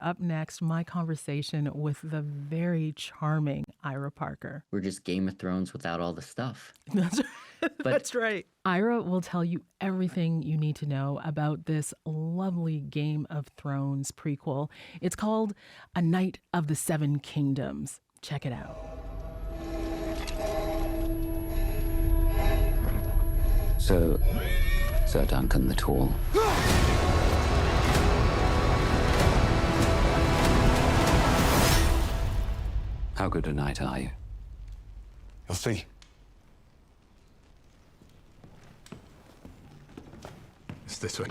Up next, my conversation with the very charming Ira Parker. We're just Game of Thrones without all the stuff. That's, that's right. Ira will tell you everything you need to know about this lovely Game of Thrones prequel. It's called A Night of the Seven Kingdoms. Check it out. So, Sir Duncan the Tall. How good a knight are you? You'll see. It's this way.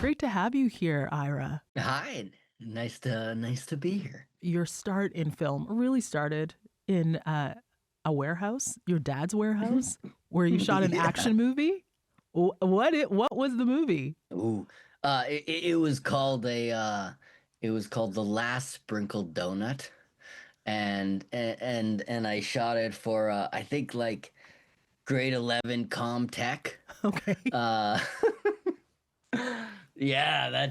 Great to have you here, Ira. Hi, nice to be here. Your start in film really started in a warehouse, your dad's warehouse, where you shot an action movie. What was the movie? Ooh, it was called The Last Sprinkled Donut, and I shot it for I think like grade 11 Comtech. Okay. Yeah,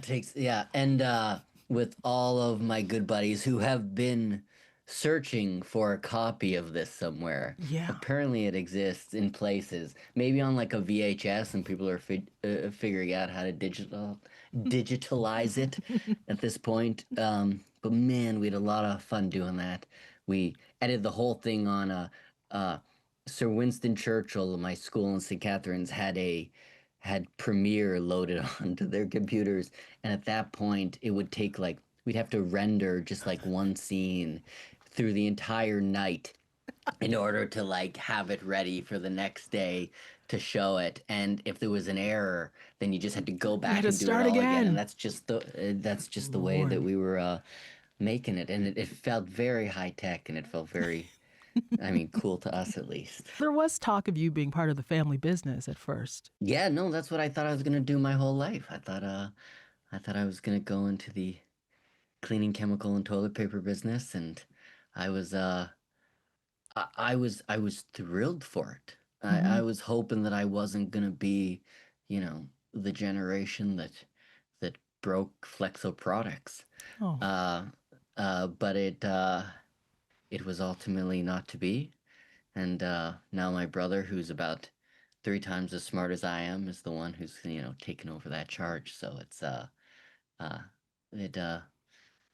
and with all of my good buddies who have been searching for a copy of this somewhere. Yeah. Apparently it exists in places, maybe on like a VHS, and people are figuring out how to digitalize it at this point. But man, we had a lot of fun doing that. We edited the whole thing on Sir Winston Churchill, my school in St. Catharines, had Premiere loaded onto their computers, and at that point it would take like we'd have to render just like one scene through the entire night in order to like have it ready for the next day to show it. And if there was an error, then you just had to go back and do it all again. And that's just the way that we were making it, and it felt very high tech, and it felt very I mean, cool to us at least. There was talk of you being part of the family business at first. Yeah, no, that's what I thought I was gonna do my whole life. I thought I was gonna go into the cleaning chemical and toilet paper business, and I was I was thrilled for it. I was hoping that I wasn't gonna be, the generation that broke Flexo products. Oh. But it was ultimately not to be. And now my brother, who's about 3 times as smart as I am, is the one who's taken over that charge. So it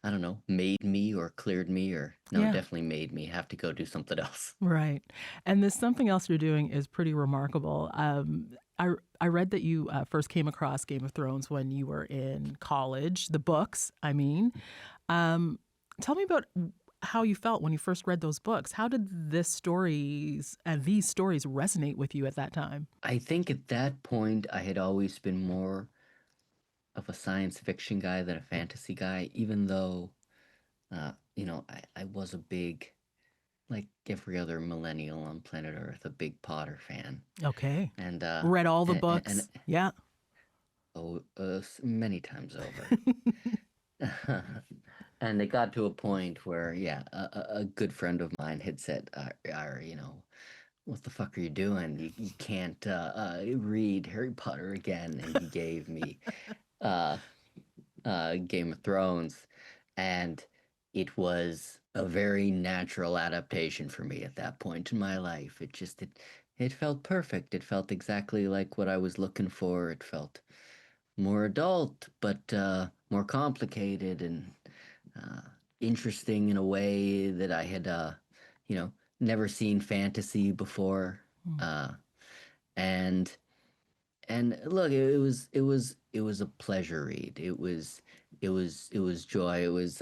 I don't know, made me or cleared me or definitely made me have to go do something else. Right. And this something else you're doing is pretty remarkable. I read that you first came across Game of Thrones when you were in college, the books, I mean. Tell me about how you felt when you first read those books. How did these stories resonate with you at that time? I think at that point I had always been more of a science fiction guy than a fantasy guy, even though, I was a big, like every other millennial on planet Earth, a big Potter fan. Okay. And read all the books. Yeah. Many times over. And it got to a point where, a good friend of mine had said, what the fuck are you doing? You can't read Harry Potter again. And he gave me Game of Thrones. And it was a very natural adaptation for me at that point in my life. It felt perfect. It felt exactly like what I was looking for. It felt more adult, but more complicated and interesting in a way that I had, never seen fantasy before. And look, it was a pleasure read. It was joy. It was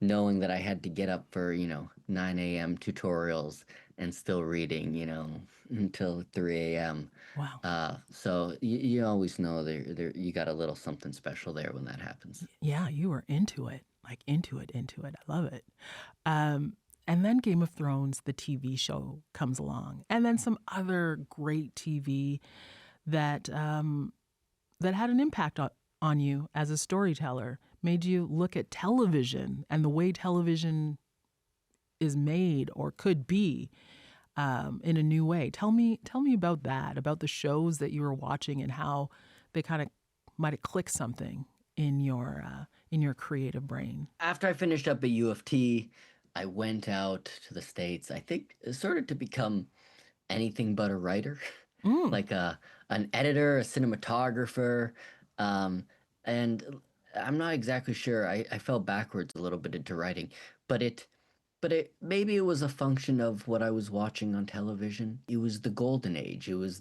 knowing that I had to get up for 9 a.m. tutorials and still reading until 3 a.m. Wow. So you always know there you got a little something special there when that happens. Yeah, you were into it, like into it. I love it. And then Game of Thrones, the TV show, comes along, and then some other great TV that had an impact on you as a storyteller, made you look at television and the way television is made or could be in a new way. Tell me about that, about the shows that you were watching and how they kind of might have clicked something in your creative brain? After I finished up at U of T, I went out to the States, I think sort of to become anything but a writer, Mm. like an editor, a cinematographer, um, and I'm not exactly sure. I fell backwards a little bit into writing, but it maybe it was a function of what I was watching on television. It was the golden age. It was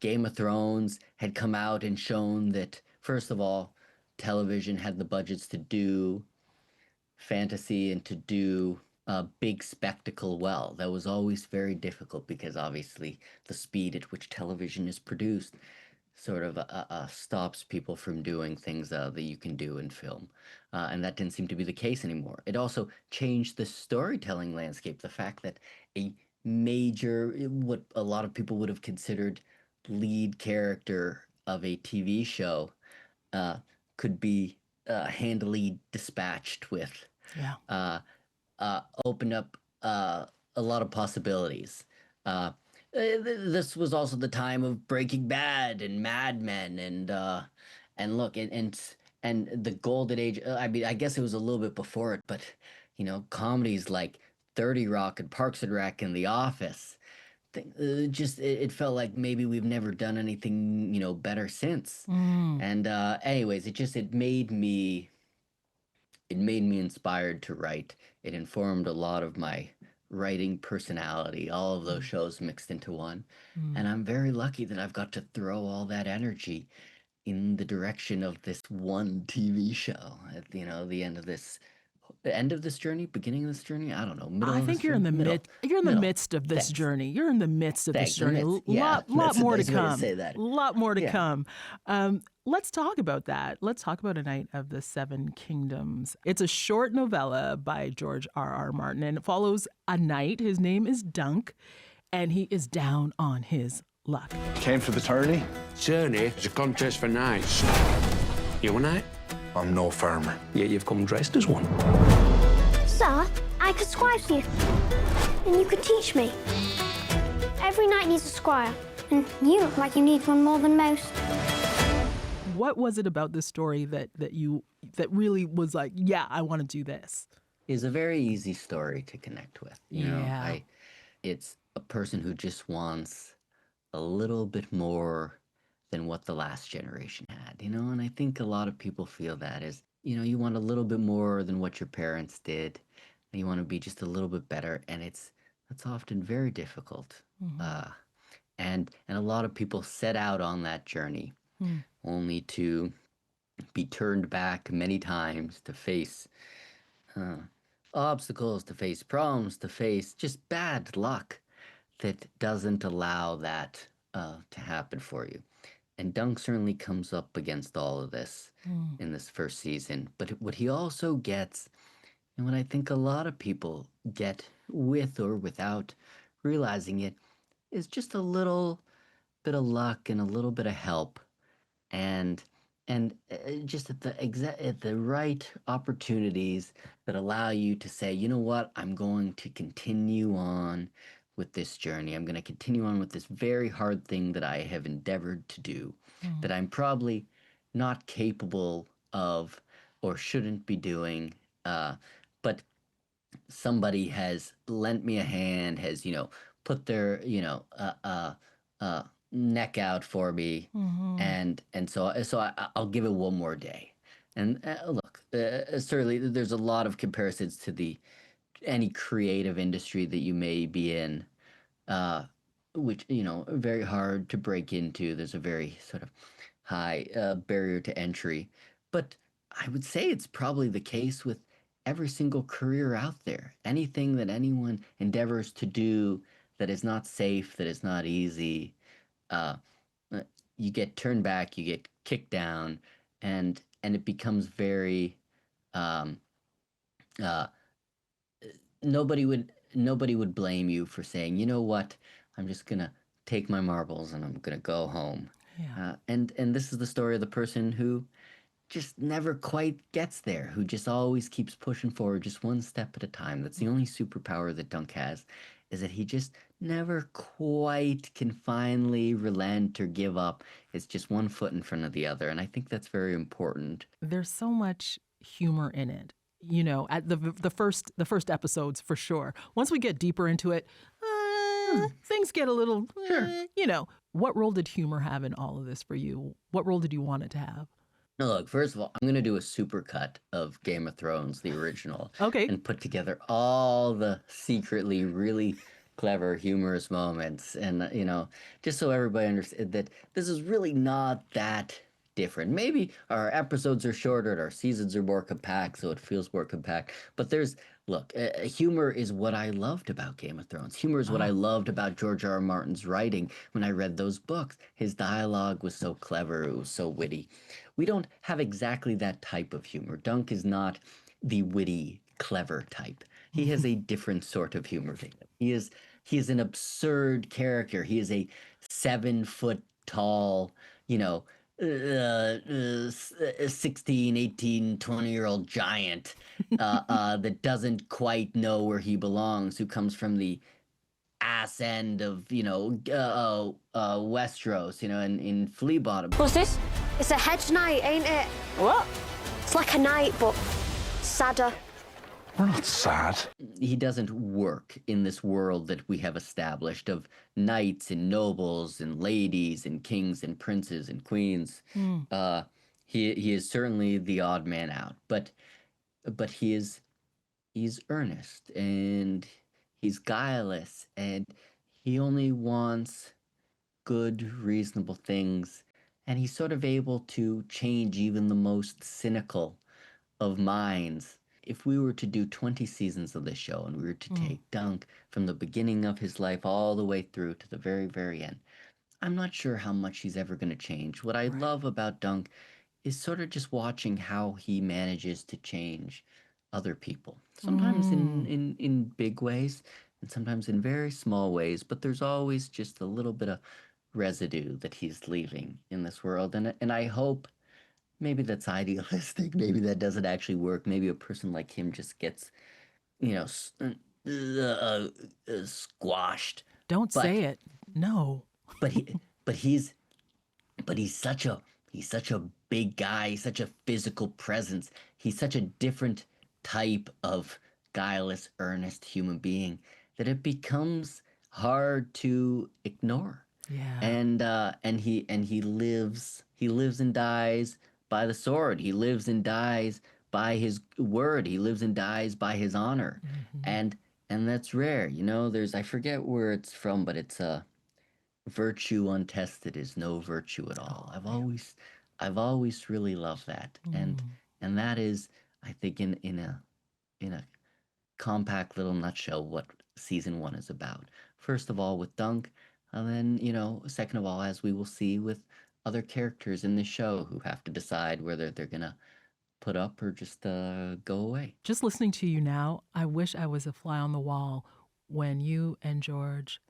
Game of Thrones had come out and shown that first of all, television had the budgets to do fantasy and to do a big spectacle well. That was always very difficult because obviously the speed at which television is produced sort of stops people from doing things that you can do in film. And that didn't seem to be the case anymore. It also changed the storytelling landscape. The fact that a major, what a lot of people would have considered lead character of a TV show uh, could be handily dispatched with Yeah. opened up a lot of possibilities. This was also the time of Breaking Bad and Mad Men and look and the golden age. I mean, I guess it was a little bit before it, but comedies like 30 Rock and Parks and Rec and The Office. It felt like maybe we've never done anything better since. Mm. And anyways, it made me inspired to write. It informed a lot of my writing personality, all of those shows mixed into one. Mm. And I'm very lucky that I've got to throw all that energy in the direction of this one TV show at the end of this journey, beginning of this journey, I don't know, middle I of this think you're in journey, the you're in the middle. midst of this Thanks. journey. You're in the midst of this Thanks, the journey. midst. Yeah, Lot that's a more to nice way to come. say that. Lot more to Yeah. come. Let's talk about that. Let's talk about A Night of the Seven Kingdoms. It's a short novella by George R.R. Martin, and it follows a knight. His name is Dunk, and he is down on his luck. Came for the tourney? Journey is a contest for knights. You a knight? I'm no farmer. Yet you've come dressed as one. Sir, I could scribe for you, and you could teach me. Every knight needs a squire, and you look like you need one more than most. What was it about this story that really was like, yeah, I want to do this? Is a very easy story to connect with. Yeah. It's a person who just wants a little bit more than what the last generation had, and I think a lot of people feel that is, you want a little bit more than what your parents did, and you want to be just a little bit better, and that's often very difficult. And a lot of people set out on that journey only to be turned back many times, to face obstacles, to face problems, to face just bad luck that doesn't allow that to happen for you. And Dunk certainly comes up against all of this in this first season. But what he also gets, and what I think a lot of people get with or without realizing it, is just a little bit of luck and a little bit of help, and just at the right opportunities that allow you to say, you know what, I'm going to continue on with this journey. I'm going to continue on with this very hard thing that I have endeavored to do, that I'm probably not capable of or shouldn't be doing, but somebody has lent me a hand, has put their neck out for me, and so I'll give it one more day. And look, certainly there's a lot of comparisons to any creative industry that you may be in, which very hard to break into. There's a very sort of high barrier to entry, but I would say it's probably the case with every single career out there. Anything that anyone endeavors to do that is not safe, that is not easy, you get turned back, you get kicked down, and it becomes very nobody would blame you for saying, you know what, I'm just gonna take my marbles and I'm gonna go home. Yeah. And this is the story of the person who just never quite gets there, who just always keeps pushing forward, just one step at a time. That's the only superpower that Dunk has, is that he just never quite can finally relent or give up. It's just one foot in front of the other, and I think that's very important. There's so much humor in it. You know, at the first episodes for sure. Once we get deeper into it, things get a little, you know. What role did humor have in all of this for you? What role did you want it to have? Now, look, first of all, I'm going to do a supercut of Game of Thrones, the original, Okay. and put together all the secretly really clever, humorous moments. And, you know, just so everybody understands that this is really not that different. Maybe our episodes are shorter and our seasons are more compact, so it feels more compact. But look, humor is what I loved about Game of Thrones. Humor is what I loved about George R. R. Martin's writing when I read those books. His dialogue was so clever, it was so witty. We don't have exactly that type of humor. Dunk is not the witty, clever type. He has a different sort of humor. He is an absurd character. He is a 7-foot tall, you know, 16, 18, 20-year-old giant that doesn't quite know where he belongs, who comes from the ass end of, you know, Westeros, you know, in Flea Bottom. What's this? It's a hedge knight, ain't it? What? It's like a knight, but sadder. We're not sad. He doesn't work in this world that we have established of knights and nobles and ladies and kings and princes and queens. He is certainly the odd man out, but he's earnest and he's guileless and he only wants good, reasonable things, and he's sort of able to change even the most cynical of minds. If we were to do 20 seasons of this show and we were to take Dunk from the beginning of his life all the way through to the very, very end, I'm not sure how much he's ever going to change. What I love about Dunk is sort of just watching how he manages to change other people. Sometimes in big ways and sometimes in very small ways, but there's always just a little bit of residue that he's leaving in this world. And I hope, maybe that's idealistic. Maybe that doesn't actually work. Maybe a person like him just gets, you know, squashed. Don't say it. No. But he's such a big guy. He's such a physical presence. He's such a different type of guileless, earnest human being that it becomes hard to ignore. Yeah. And he lives and dies by the sword. He lives and dies by his word. He lives and dies by his honor. And that's rare. You know, I forget where it's from, but it's virtue untested is no virtue at all. I've always really loved that. And that is, I think, in a compact little nutshell what season 1 is about. First of all with Dunk, and then, you know, second of all, as we will see with other characters in the show who have to decide whether they're gonna put up or just go away. Just listening to you now, I wish I was a fly on the wall when you and George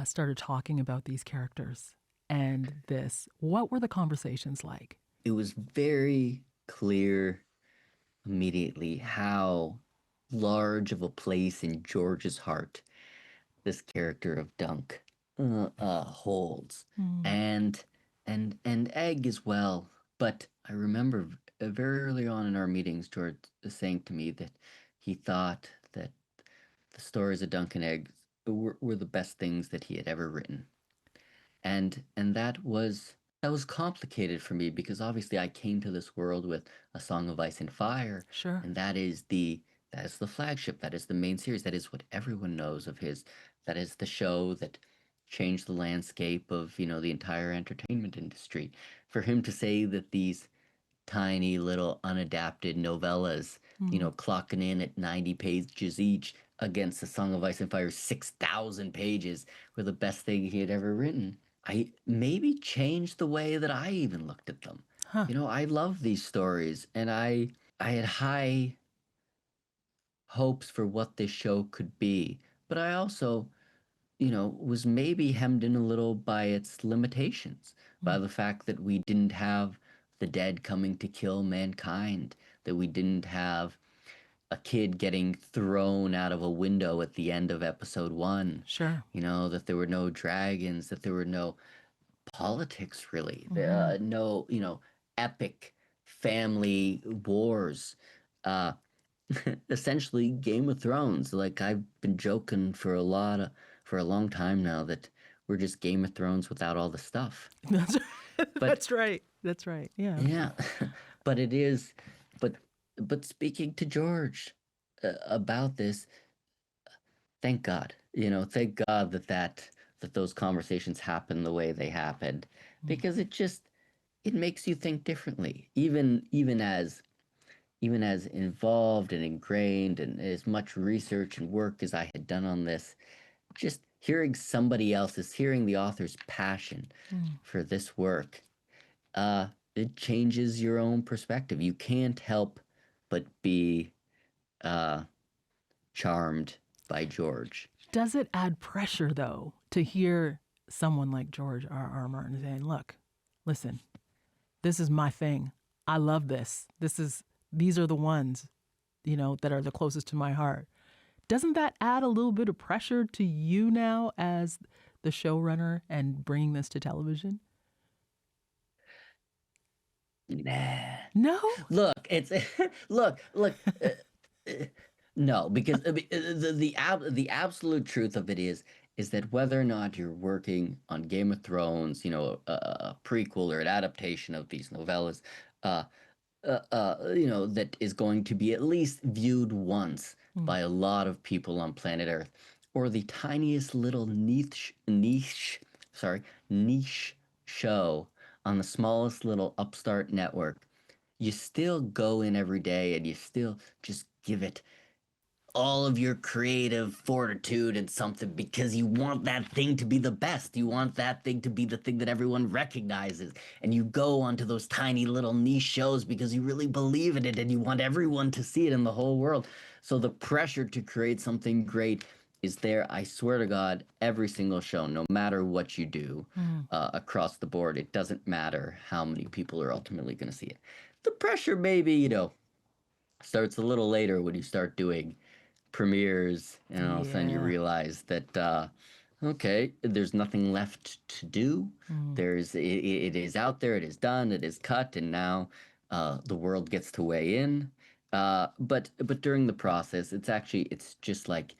started talking about these characters and this. What were the conversations like? It was very clear immediately how large of a place in George's heart this character of Dunk holds, and Egg as well. But I remember very early on in our meetings, George saying to me that he thought that the stories of Dunk and Egg were the best things that he had ever written, and that was complicated for me because obviously I came to this world with A Song of Ice and Fire, Sure. and that is the flagship, that is the main series, that is what everyone knows of his, that is the show that changed the landscape of, you know, the entire entertainment industry. For him to say that these tiny little unadapted novellas, you know, clocking in at 90 pages each against A Song of Ice and Fire's 6,000 pages were the best thing he had ever written, I maybe changed the way that I even looked at them. You know, I love these stories, and I had high hopes for what this show could be, but I also, you know, was maybe hemmed in a little by its limitations, by the fact that we didn't have the dead coming to kill mankind, that we didn't have a kid getting thrown out of a window at the end of episode 1. Sure. That there were no dragons, that there were no politics really, no, epic family wars. Uh, Essentially Game of Thrones. Like I've been joking for a long time now that we're just Game of Thrones without all the stuff. That's, But that's right. That's right. Yeah. yeah, but it is. But speaking to George about this, thank God. Thank God that those conversations happened the way they happened, because it makes you think differently. Even as involved and ingrained and as much research and work as I had done on this, just hearing hearing the author's passion for this work, it changes your own perspective. You can't help but be charmed by George. Does it add pressure, though, to hear someone like George R. Martin saying, look, listen, this is my thing. I love this. These are the ones, that are the closest to my heart. Doesn't that add a little bit of pressure to you now as the showrunner and bringing this to television? Nah. No? Look, it's look. No, because the absolute truth of it is that whether or not you're working on Game of Thrones, a prequel or an adaptation of these novellas, that is going to be at least viewed once by a lot of people on planet Earth, or the tiniest little niche show on the smallest little upstart network, you still go in every day and you still just give it all of your creative fortitude and something, because you want that thing to be the best. You want that thing to be the thing that everyone recognizes. And you go onto those tiny little niche shows because you really believe in it and you want everyone to see it in the whole world. So the pressure to create something great is there, I swear to God, every single show, no matter what you do across the board. It doesn't matter how many people are ultimately going to see it. The pressure maybe, starts a little later when you start doing premieres, and all of a sudden you realize that okay, there's nothing left to do. It is out there, it is done, it is cut, and now the world gets to weigh in. But during the process, it's just like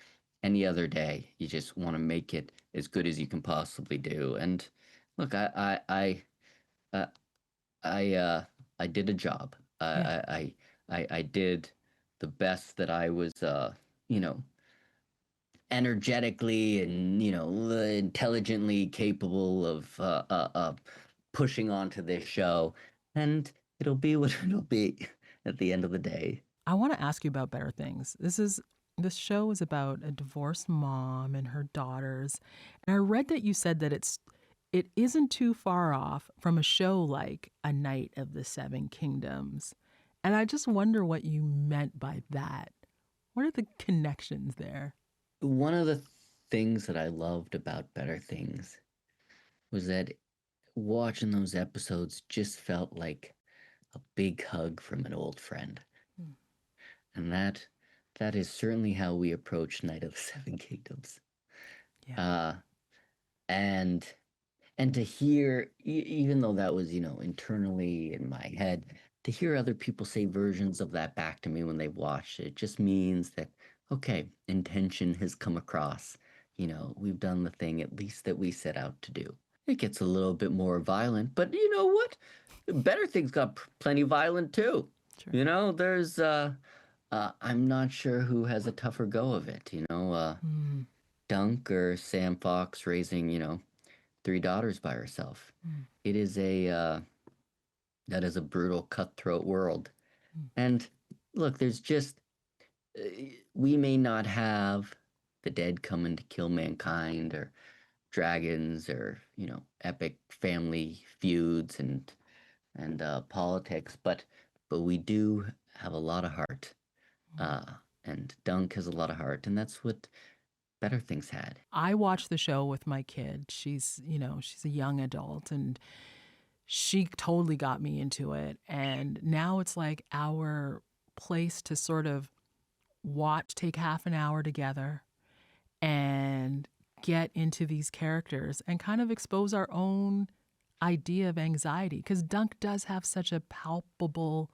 any other day. You just want to make it as good as you can possibly do. And look, I did a job. I did the best that I was energetically and intelligently capable of pushing onto this show, and it'll be what it'll be at the end of the day. I want to ask you about Better Things. This show is about a divorced mom and her daughters. And I read that you said that it isn't too far off from a show like A Night of the Seven Kingdoms. And I just wonder what you meant by that. What are the connections there? One of the things that I loved about Better Things was that watching those episodes just felt like a big hug from an old friend. And that is certainly how we approach Night of the Seven Kingdoms. Yeah. And to hear, even though that was, internally in my head, to hear other people say versions of that back to me when they watched it just means that, okay, intention has come across. We've done the thing at least that we set out to do. It gets a little bit more violent, but you know what? Better Things got plenty violent too. Sure. There's I'm not sure who has a tougher go of it. Dunk or Sam Fox raising 3 daughters by herself. It is that is a brutal, cutthroat world. And look, there's just we may not have the dead coming to kill mankind, or dragons, or epic family feuds and politics, but we do have a lot of heart. And Dunk has a lot of heart, and that's what Better Things had. I watched the show with my kid. She's a young adult, and she totally got me into it. And now it's like our place to sort of take half an hour together and get into these characters and kind of expose our own idea of anxiety. Because Dunk does have such a palpable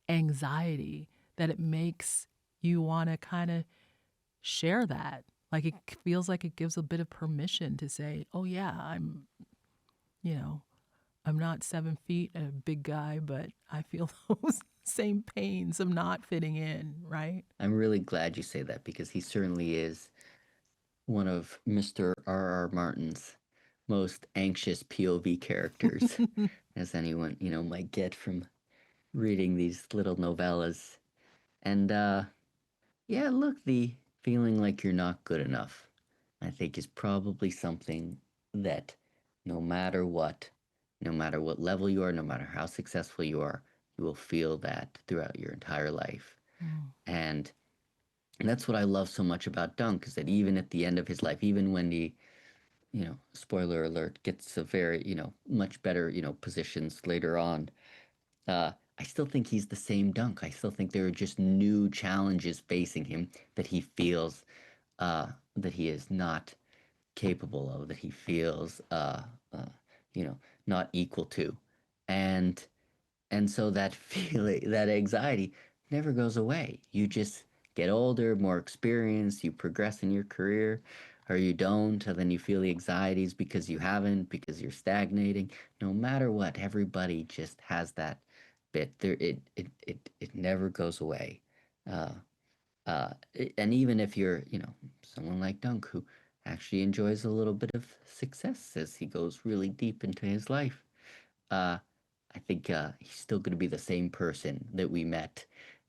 anxiety that it makes you want to kind of share that. Like it feels like it gives a bit of permission to say, oh yeah, I'm not 7 feet and a big guy, but I feel those same pains of not fitting in, right? I'm really glad you say that because he certainly is one of Mr. R.R. Martin's most anxious POV characters, as anyone, might get from reading these little novellas. And yeah, look, the feeling like you're not good enough, I think, is probably something that no matter what level you are, no matter how successful you are, you will feel that throughout your entire life. And that's what I love so much about Dunk, is that even at the end of his life, even when he, spoiler alert, gets a very, much better, positions later on, I still think he's the same Dunk. I still think there are just new challenges facing him that he feels that he is not capable of, that he feels, not equal to. And so that feeling, that anxiety never goes away. You just get older, more experienced, you progress in your career, or you don't, and then you feel the anxieties because you haven't, because you're stagnating. No matter what, everybody just has that bit. It never goes away. Uh, and even if you're, someone like Dunk who actually enjoys a little bit of success as he goes really deep into his life, uh, I think he's still going to be the same person that we met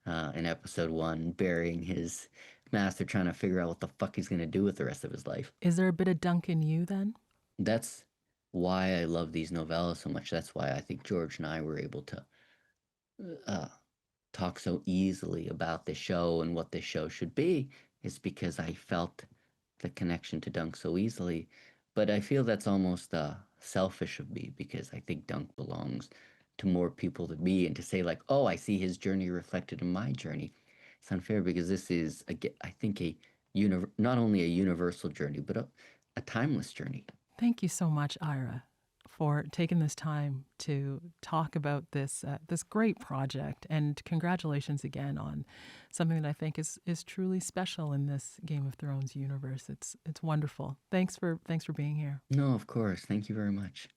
in episode 1, burying his master, trying to figure out what the fuck he's going to do with the rest of his life. Is there a bit of Dunk in you then? That's why I love these novellas so much. That's why I think George and I were able to talk so easily about this show and what this show should be, is because I felt the connection to Dunk so easily. But I feel that's almost selfish of me, because I think Dunk belongs to more people than me, and to say like, oh, I see his journey reflected in my journey, it's unfair, because this is, I think, not only a universal journey, but a timeless journey. Thank you so much, Ira, for taking this time to talk about this great project, and congratulations again on something that I think is truly special in this Game of Thrones universe. It's wonderful. Thanks for being here. No, of course. Thank you very much.